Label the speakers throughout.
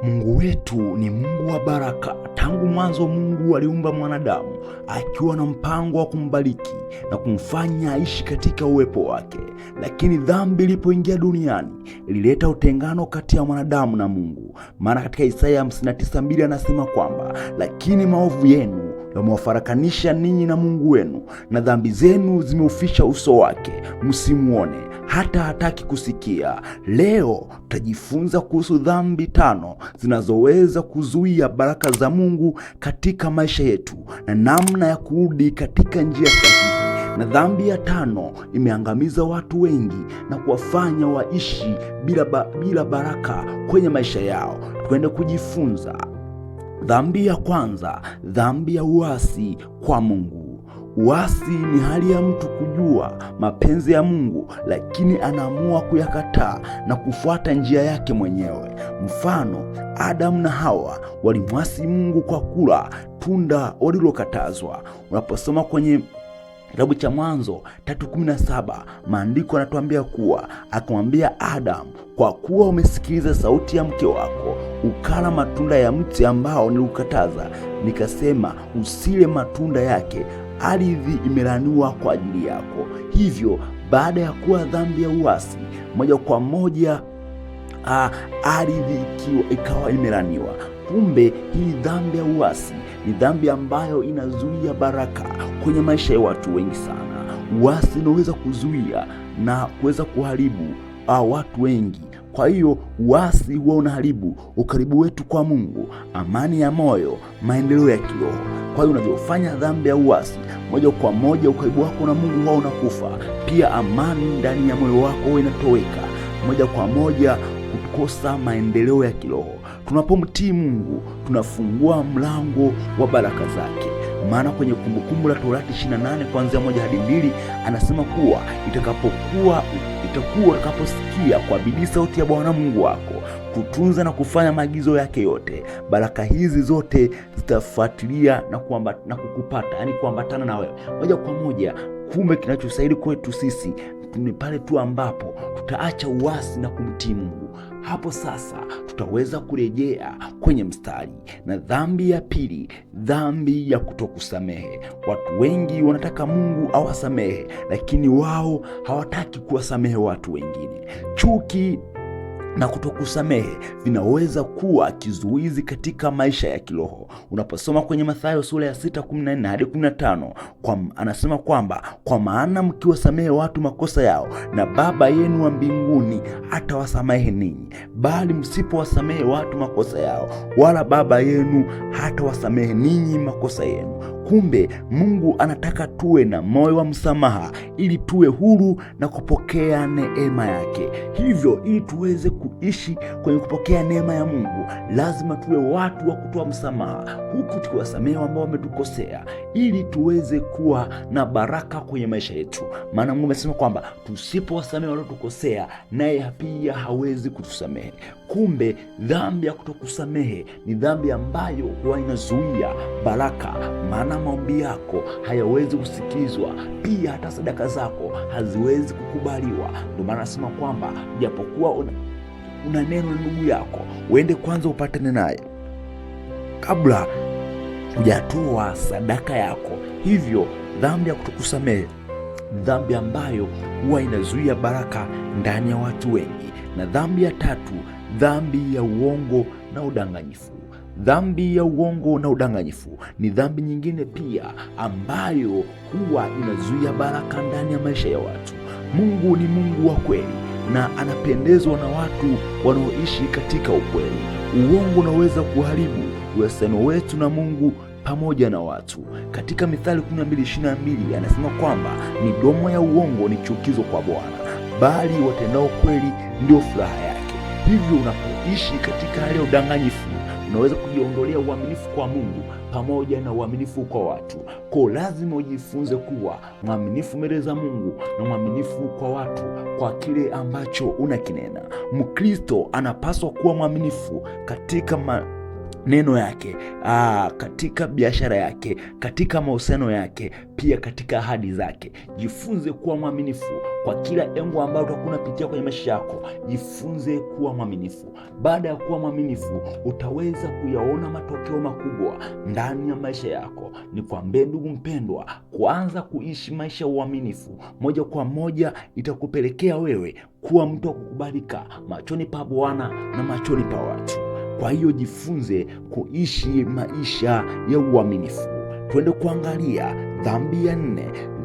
Speaker 1: Mungu wetu ni Mungu wa baraka. Tangu mwanzo Mungu aliumba mwanadamu akiwa na mpango wa kumbariki na kumfanya aishi katika uwepo wake. Lakini dhambi ilipoingia duniani ilileta utengano kati ya mwanadamu na Mungu. Maana katika Isaya 59:2 anasema kwamba, lakini maovu yenu yamewafarakanisha ninyi na Mungu wenu, na dhambi zenu zimeufisha uso wake, msimuone hata hataki kusikia. Leo tutajifunza kuhusu dhambi 5 zinazoweza kuzuia baraka za Mungu katika maisha yetu na namna ya kurudi katika njia sahihi. Na dhambi ya 5 imeangamiza watu wengi na kuwafanya waishi bila baraka kwenye maisha yao. Tuende kujifunza. Dhambi ya kwanza, dhambi ya uasi kwa Mungu. Uasi ni hali ya mtu kujua mapenzi ya Mungu lakini anaamua kuyakataa na kufuata njia yake mwenyewe. Mfano, Adamu na Hawa walimwasi Mungu kwa kula tunda walilokatazwa. Unaposoma kwenye kitabu cha Mwanzo 3:17, maandiko yanatuambia kuwa akamwambia Adamu, kwa kuwa umesikiliza sauti ya mke wako ukala matunda ya mti ambao nilikukataza, nikasema usile matunda yake, ardhi imelaaniwa kwa ajili yako. Hivyo baada ya kuwa dhambi ya uasi, moja kwa moja ardhi ikawa imelaaniwa. Kumbe hii dhambi ya uasi ni dhambi ambayo inazuia baraka kwenye maisha ya watu wengi sana. Uasi unaweza kuzuia na kuweza kuharibu watu wengi. Kwa hiyo uasi huwa unaharibu ukaribu wetu kwa Mungu, amani ya moyo, maendeleo ya kiroho. Kwa hiyo unavyofanya dhambi ya uasi, moja kwa moja ukaribu wako na Mungu huwa unakufa. Pia amani ndani ya moyo wako huwa inatoweka. Moja kwa moja kukosa maendeleo ya kiroho. Tunapomtii Mungu tunafungua mlango wa baraka zake. Maana kwenye Kumbukumbu la Torati 28 kuanzia 1 hadi 2 anasema kuwa itakuwa utakaposikia kwa bidii sauti ya Bwana Mungu wako, kutunza na kufanya maagizo yake yote, baraka hizi zote zitafuatilia na kukupata, yani kuambatana na wewe moja kwa moja. Kumbe kinachosaidia kwetu sisi ni pale tu ambapo tutaacha uasi na kumtii Mungu. Hapo sasa tutaweza kurejea kwenye mstari. Na dhambi ya pili, dhambi ya kutokusamehe. Watu wengi wanataka Mungu awasamehe, lakini wao hawataki kuwasamehe watu wengine. Chuki na kutokusamehe vinaweza kuwa kizuizi katika maisha ya kiroho. Unaposoma kwenye Mathayo sura ya 6:14 hadi 15, anasema kwamba, kwa maana mkiwasamehe watu makosa yao, na Baba yenu wa mbinguni hatawasamehe ninyi. Bali msipowasamehe watu makosa yao, wala Baba yenu hatawasamehe ninyi makosa yenu. Kumbe Mungu anataka tuwe na moyo wa msamaha ili tuwe huru na kupokea neema yake. Hivyo ili tuweze kuishi kwenye kupokea neema ya Mungu, lazima tuwe watu wa kutoa msamaha, huku tukiwasamehe ambao wametukosea, ili tuweze kuwa na baraka kwenye maisha yetu. Maana Mungu amesema kwamba tusipowasamehe waliotukosea, naye pia hawezi kutusamehe. Kumbe dhambi ya kutokusamehe ni dhambi ambayo huwa inazuia baraka. Maana maombi yako hayawezi kusikizwa, pia hata sadaka zako haziwezi kukubaliwa. Ndio maana nasema kwamba japokuwa una neno na ndugu yako, uende kwanza upatane naye kabla hujatoa sadaka yako. Hivyo dhambi ya kutokusamehe, dhambi ambayo huwa inazuia baraka ndani ya watu wengi. Na dhambi ya tatu, dhambi ya uongo na udanganyifu. Dhambi ya uongo na udanganyifu ni dhambi nyingine pia ambayo huwa inazuia baraka ndani ya maisha ya watu. Mungu ni Mungu wa kweli na anapendezwa na watu wanaoishi katika ukweli. Uongo unaweza kuharibu uhusiano wetu na Mungu pamoja na watu. Katika Mithali 12:22 anasema kwamba midomo ya uongo ni chukizo kwa Bwana, bali watendao kweli ndio furaha yake. Hivyo unapoishi katika hali ya udanganyifu, unaweza kujiondolea uaminifu kwa Mungu pamoja na uaminifu kwa watu. Kwa lazima ujifunze kuwa mwaminifu mbele za Mungu na mwaminifu kwa watu kwa kile ambacho unakinena. Mkristo anapaswa kuwa mwaminifu katika neno yake, katika biashara yake, katika mahusiano yake, pia katika ahadi zake. Jifunze kuwa mwaminifu kwa kila engo ambayo utakuwa unapitia kwenye maisha yako, jifunze kuwa mwaminifu. Baada ya kuwa mwaminifu, utaweza kuyaona matokeo makubwa ndani ya maisha yako. Nikwambie ndugu mpendwa, kuanza kuishi maisha ya uaminifu moja kwa moja itakupelekea wewe kuwa mtu wa kukubalika machoni pa Bwana na machoni pa watu. Kwa hiyo jifunze kuishi maisha ya uaminifu. Twende kuangalia dhambi ya 4,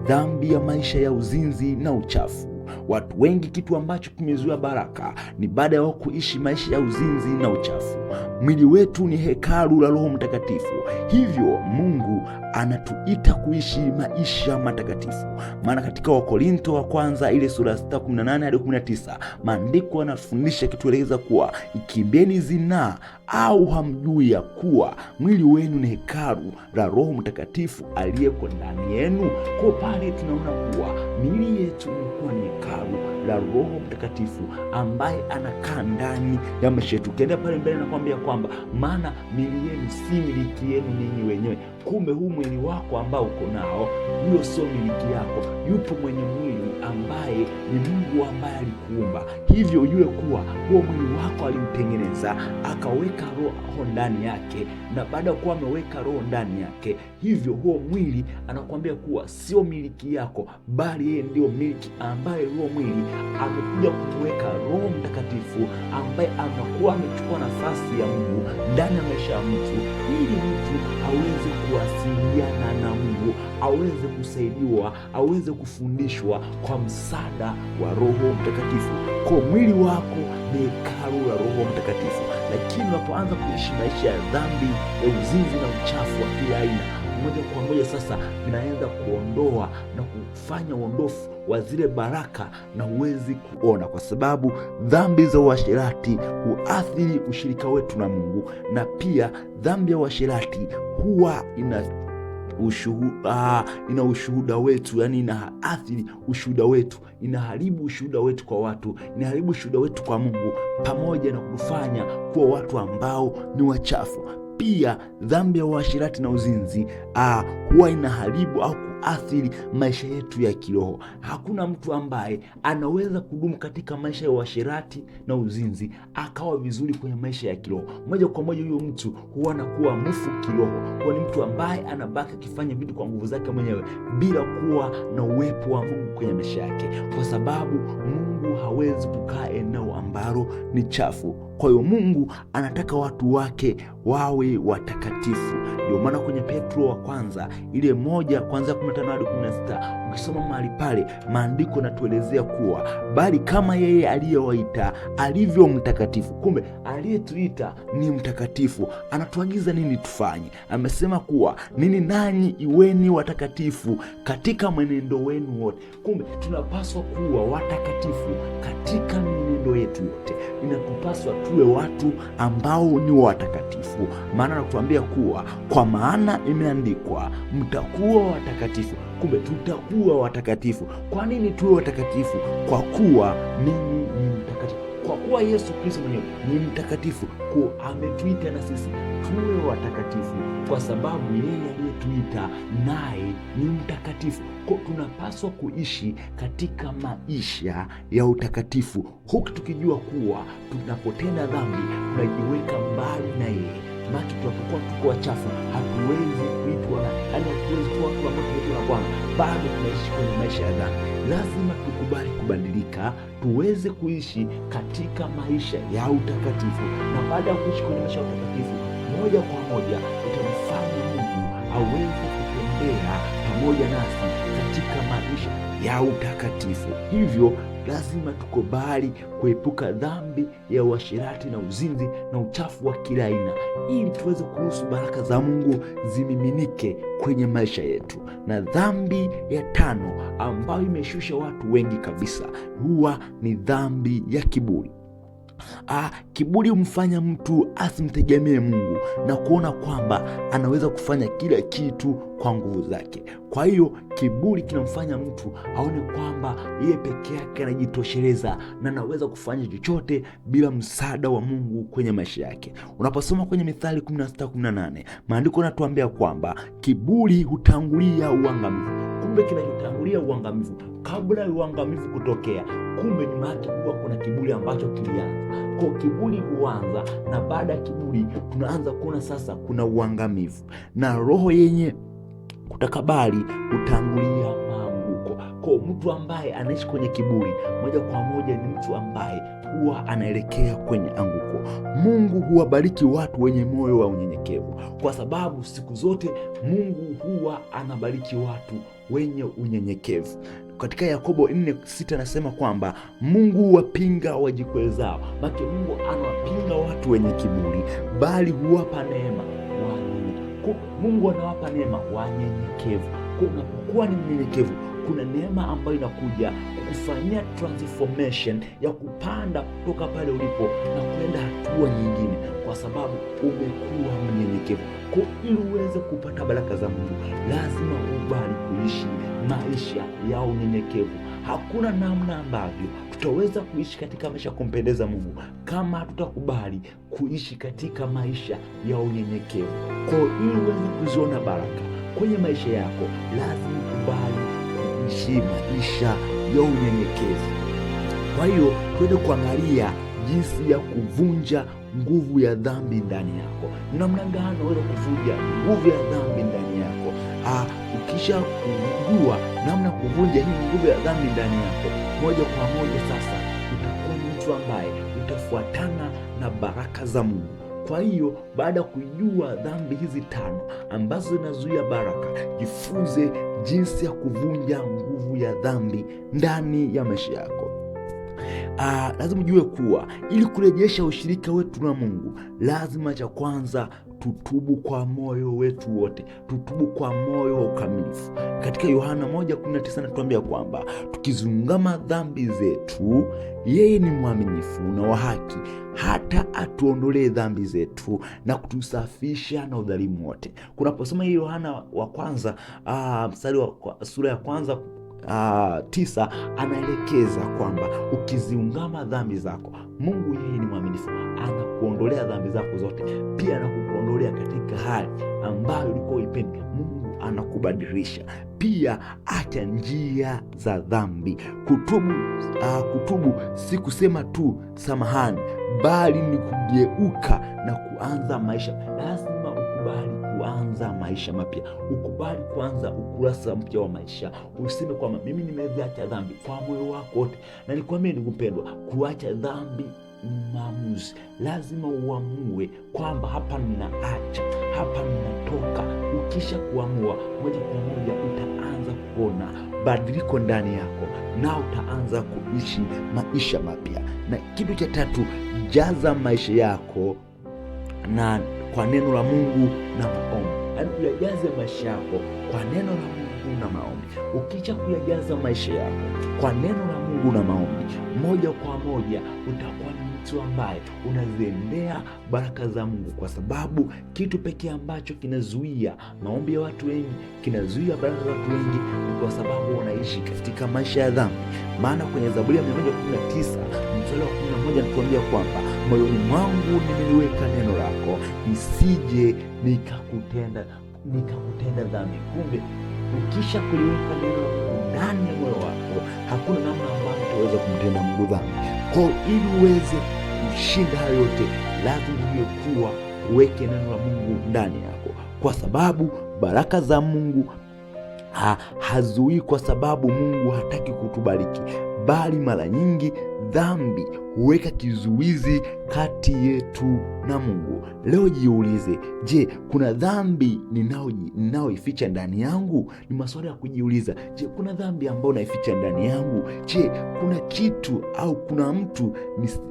Speaker 1: dhambi ya maisha ya uzinzi na uchafu. Watu wengi kitu ambacho kimezuia baraka ni baada ya kuishi maisha ya uzinzi na uchafu. Mwili wetu ni hekalu la Roho Mtakatifu, hivyo Mungu anatuita kuishi maisha matakatifu. Maana katika Wakorintho wa kwanza ile sura 6:18 hadi 19, maandiko yanafundisha kitueleza kuwa ikimbieni zinaa, au hamjui ya kuwa mwili wenu ni hekalu la Roho Mtakatifu aliyeko ndani yenu? Kwa pale tunaona kuwa miili yetu ilikuwa ni hekalu la Roho Mtakatifu ambaye anakaa ndani ya maisha yetu. Ukienda pale mbele nakwambia kwamba maana miili yenu si miliki yenu ninyi wenyewe. Kumbe huu mwili wako ambao uko nao, huyo sio miliki yako. Yupo mwenye mwili ambaye ni Mungu ambaye alikuumba. Hivyo ujue kuwa huo mwili wako alimtengeneza, akaweka roho ndani yake, na baada ya kuwa ameweka roho ndani yake, hivyo huo mwili anakuambia kuwa sio miliki yako, bali yeye ndio miliki, ambaye huo mwili amekuja kumweka Roho Mtakatifu ambaye anakuwa amechukua nafasi ya Mungu ndani ya maisha ya mtu, ili mtu aweze kuwasiliana na Mungu, aweze kusaidiwa, aweze kufundishwa kwa msaada wa Roho Mtakatifu. Kwa mwili wako ni hekalu la Roho Mtakatifu, lakini unapoanza kuishi maisha ya dhambi ya uzinzi na uchafu wa kila aina, moja kwa moja sasa vinaanza kuondoa na kufanya uondofu wa zile baraka na uwezi kuona, kwa sababu dhambi za uasherati huathiri ushirika wetu na Mungu, na pia dhambi ya uasherati huwa ina ushuhuda wetu, yani inaathiri ushuhuda wetu, inaharibu ushuhuda wetu kwa watu, inaharibu ushuhuda wetu kwa Mungu, pamoja na kufanya kuwa watu ambao ni wachafu. Pia dhambi ya uasherati na uzinzi huwa inaharibu au kuathiri maisha yetu ya kiroho. Hakuna mtu ambaye anaweza kudumu katika maisha ya uasherati na uzinzi akawa vizuri kwenye maisha ya kiroho. Moja kwa moja huyo mtu huwa anakuwa mfu kiroho, huwa ni mtu ambaye anabaki akifanya vitu kwa nguvu zake mwenyewe bila kuwa na uwepo wa Mungu kwenye maisha yake, kwa sababu Mungu hawezi kukaa eneo ambalo ni chafu. Kwa hiyo Mungu anataka watu wake wawe watakatifu. Ndio maana kwenye Petro wa kwanza ile 1 kuanzia 15 hadi 16, ukisoma mahali pale maandiko yanatuelezea kuwa bali kama yeye aliyewaita alivyo mtakatifu. Kumbe aliyetuita ni mtakatifu. Anatuagiza nini tufanye? Amesema kuwa nini, nanyi iweni watakatifu katika mwenendo wenu wote. Kumbe tunapaswa kuwa watakatifu katika mwenendo yetu yote. Inatupaswa tuwe watu ambao ni watakatifu. Maana natuambia kuwa kwa maana imeandikwa mtakuwa watakatifu. Kumbe tutakuwa watakatifu. Kwa nini tuwe watakatifu? Kwa kuwa mimi ni mtakatifu. Kwa kuwa Yesu Kristo mwenyewe ni mtakatifu, kwa ametuita na sisi tuwe watakatifu, kwa sababu yeye aliyetuita naye ni mtakatifu. Kwa tunapaswa kuishi katika maisha ya utakatifu, huku tukijua kuwa tunapotenda dhambi tunajiweka mbali na yeye. Maana tunapokuwa tuko wachafu hatuwezi kuitwa, yaani hatuwezi kuwa watu ambao tumeitwa na Bwana, bado tunaishi kwenye maisha ya dhambi. Lazima tukubali kubadilika, tuweze kuishi katika maisha ya utakatifu, na baada ya kuishi kwenye maisha ya utakatifu, moja kwa moja tutamfanya Mungu aweze kutembea pamoja nasi katika maisha ya utakatifu. Hivyo lazima tukubali kuepuka dhambi ya uasherati na uzinzi na uchafu wa kila aina, ili tuweze kuruhusu baraka za Mungu zimiminike kwenye maisha yetu. Na dhambi ya 5 ambayo imeshusha watu wengi kabisa huwa ni dhambi ya kiburi. Kiburi humfanya mtu asimtegemee Mungu na kuona kwamba anaweza kufanya kila kitu kwa nguvu zake. Kwa hiyo kiburi kinamfanya mtu aone kwamba yeye peke yake anajitosheleza na anaweza kufanya chochote bila msaada wa Mungu kwenye maisha yake. Unaposoma kwenye Mithali 16:18, maandiko yanatuambia kwamba kiburi hutangulia uangamivu. Kumbe kinachotangulia uangamivu kabla ya uangamivu kutokea, kumbe nyuma yake huwa kuna kiburi ambacho kilianza. Kwa kiburi huanza, na baada ya kiburi tunaanza kuona sasa kuna uangamivu, na roho yenye kutakabari utangulia maanguko. Kwa mtu ambaye anaishi kwenye kiburi, moja kwa moja ni mtu ambaye huwa anaelekea kwenye anguko. Mungu huwabariki watu wenye moyo wa unyenyekevu, kwa sababu siku zote Mungu huwa anabariki watu wenye unyenyekevu. Katika Yakobo 4:6 anasema kwamba Mungu huwapinga wajikwezao. Maana Mungu anawapinga watu wenye kiburi, bali huwapa neema Mungu anawapa neema wanyenyekevu. Kwa unapokuwa ni mnyenyekevu, kuna neema ambayo inakuja kukufanyia transformation ya kupanda kutoka pale ulipo na kwenda hatua nyingine, kwa sababu umekuwa mnyenyekevu. Kwa ili uweze kupata baraka za Mungu, lazima ubali kuishi maisha ya unyenyekevu. Hakuna namna ambavyo tutaweza kuishi katika maisha kumpendeza Mungu kama hatutakubali kuishi katika maisha ya unyenyekevu. Kwa ili uweze kuziona baraka kwenye maisha yako, lazima ukubali kuishi maisha ya unyenyekevu. Kwa hiyo twende kuangalia jinsi ya kuvunja nguvu ya dhambi ndani yako. Namna gani unaweza kuvunja nguvu ya dhambi ndani yako? Ukisha kujua namna kuvunja hii nguvu ya dhambi ndani yako, moja kwa moja sasa utakuwa ni mtu ambaye utafuatana na baraka za Mungu. Kwa hiyo baada ya kujua dhambi hizi 5 ambazo zinazuia baraka, jifunze jinsi ya kuvunja nguvu ya dhambi ndani ya maisha yako. Lazima ujue kuwa ili kurejesha ushirika wetu na Mungu, lazima cha kwanza tutubu kwa moyo wetu wote, tutubu kwa moyo wa ukamilifu. Katika Yohana 1:19 anatuambia kwamba tukiziungama dhambi zetu, yeye ni mwaminifu na wa haki hata atuondolee dhambi zetu na kutusafisha na udhalimu wote. Kunaposoma hii Yohana wa kwanza mstari wa sura ya kwanza 9 anaelekeza kwamba ukiziungama dhambi zako, Mungu yeye ni mwaminifu, anakuondolea dhambi zako zote, pia anakuondolea katika hali ambayo ulikuwa uipendi. Mungu anakubadilisha. Pia acha njia za dhambi. Kutubu si kusema tu samahani, bali ni kugeuka na kuanza maisha. Lazima ukubali kuanza maisha mapya, ukubali kuanza ukurasa mpya wa maisha. Useme kwamba mimi nimeacha dhambi kwa moyo wako wote. Na nikwambie ndugu mpendwa, kuacha dhambi ni maamuzi. Lazima uamue kwamba hapa ninaacha, hapa ninatoka. Ukisha kuamua, moja kwa moja utaanza kuona badiliko ndani yako na utaanza kuishi maisha mapya. Na kitu cha 3, jaza maisha yako na kwa neno la Mungu na maombi. Yaani uyajaze maisha yako kwa neno la Mungu na maombi. Ukisha kuyajaza maisha yako kwa neno la Mungu na maombi, moja kwa moja utakuwa ni mtu ambaye unaziendea baraka za Mungu, kwa sababu kitu pekee ambacho kinazuia maombi ya watu wengi, kinazuia baraka za watu wengi, ni kwa sababu wanaishi katika maisha ya dhambi. Maana kwenye Zaburi ya 119 mstari wa 11 anatuambia kwamba moyoni mwangu nimeliweka neno lako, nisije nikakutenda dhambi. Kumbe ukisha kuliweka neno ndani ya moyo wako, hakuna namna ambayo utaweza kumtenda Mungu dhambi. Kwa ili uweze kushinda hayo yote, lazima ujue kuwa uweke neno la Mungu ndani yako, kwa sababu baraka za Mungu hazuii kwa sababu Mungu hataki kutubariki, bali mara nyingi dhambi huweka kizuizi kati yetu na Mungu. Leo jiulize, je, kuna dhambi ninaoificha ndani yangu? Ni maswali ya kujiuliza. Je, kuna dhambi ambayo naificha ndani yangu? Je, kuna kitu au kuna mtu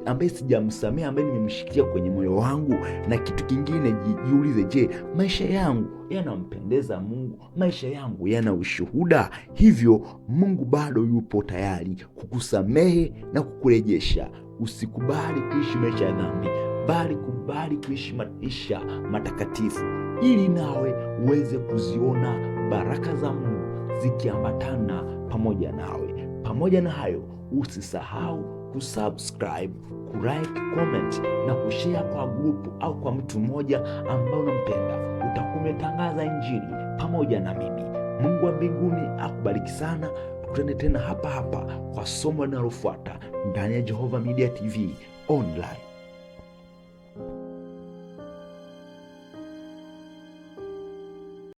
Speaker 1: ambaye sijamsamehe, ambaye nimemshikia kwenye moyo wangu? Na kitu kingine, jiulize, je, maisha yangu yanampendeza Mungu? Maisha yangu yana ushuhuda? Hivyo Mungu bado yupo tayari kukusamehe na kukurejesha. Usikubali kuishi maisha ya dhambi, bali kubali kuishi maisha matakatifu, ili nawe uweze kuziona baraka za Mungu zikiambatana pamoja nawe. Pamoja na hayo, usisahau kusubscribe, kulike, comment na kushare kwa grupu au kwa mtu mmoja ambao unampenda. Utakuwa umetangaza Injili pamoja na mimi. Mungu wa mbinguni akubariki sana. tukutane tena hapa hapa kwa somo linalofuata ndani ya Jehova Media TV Online.